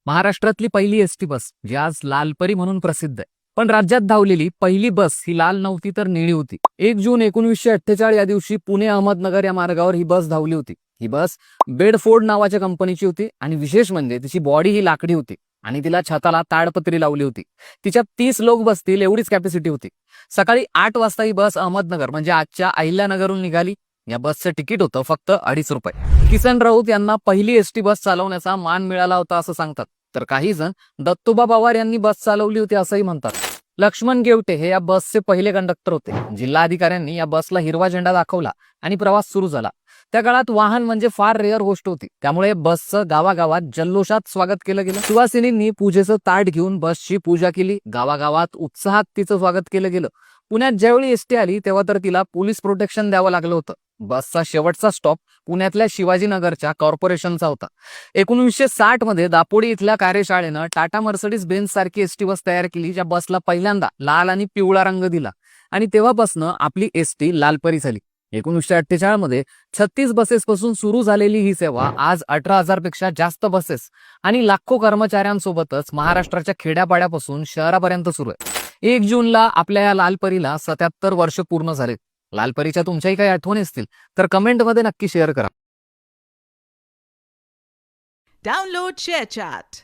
महाराष्ट्रातली पहिली ST bus जी आज लालपरी म्हणून प्रसिद्ध आहे. पण राज्यात धावलेली पहिली बस ही लाल नव्हती तर निळी होती. 1 जून 1948 या दिवशी पुणे अहमदनगर या मार्गावर ही बस धावली होती. ही बस बेडफोर्ड नावाच्या कंपनीची होती आणि विशेष म्हणजे तिची बॉडी ही लाकडी होती आणि तिला छताला ताडपत्री लावली होती. तिच्यात 30 लोक बसतील एवढीच कॅपॅसिटी होती. सकाळी 8 वाजता ही बस अहमदनगर म्हणजे आजच्या अहिल्यानगरहून निघाली. या बसचं तिकीट होतं फक्त 2.5 रुपये. किसन राऊत यांना पहिली एसटी बस चालवण्याचा मान मिळाला होता असं सांगतात. तर काही जण दत्तोबा पवार यांनी बस चालवली होती असंही म्हणतात. लक्ष्मण गेवटे हे या बसचे पहिले कंडक्टर होते. जिल्हाधिकाऱ्यांनी या बसला हिरवा झेंडा दाखवला आणि प्रवास सुरू झाला. त्या काळात वाहन म्हणजे फार रेअर गोष्ट होती, त्यामुळे बसचं गावागावात जल्लोषात स्वागत केलं गेलं. सुवासिनींनी पूजेचं ताट घेऊन बसची पूजा केली. गावागावात उत्साहात तिचं स्वागत केलं गेलं. पुण्यात ज्यावेळी एसटी आली तेव्हा तर तिला पोलीस प्रोटेक्शन द्यावं लागलं होतं. बसचा शेवटचा स्टॉप पुण्यातल्या शिवाजीनगरच्या कॉर्पोरेशनचा होता. 1960 मध्ये दापोडी इथल्या कार्यशाळेनं टाटा मर्सिडीज बेन्झ सारखी एसटी बस तयार केली, ज्या बसला पहिल्यांदा लाल आणि पिवळा रंग दिला आणि तेव्हापासून आपली एसटी लालपरी झाली. 1948 मध्ये 36 बसेस पासून सुरू झालेली ही सेवा आज 18,000 पेक्षा जास्त बसेस आणि लाखो कर्मचाऱ्यांसोबतच महाराष्ट्राच्या खेड्यापाड्यापासून शहरापर्यंत सुरू आहे. 1 जूनला आपल्या या लालपरीला 77 वर्ष पूर्ण झाले. लालपरीच्या तुमच्याही काही आठवणी असतील तर कमेंटमध्ये नक्की शेअर करा. Download ShareChat.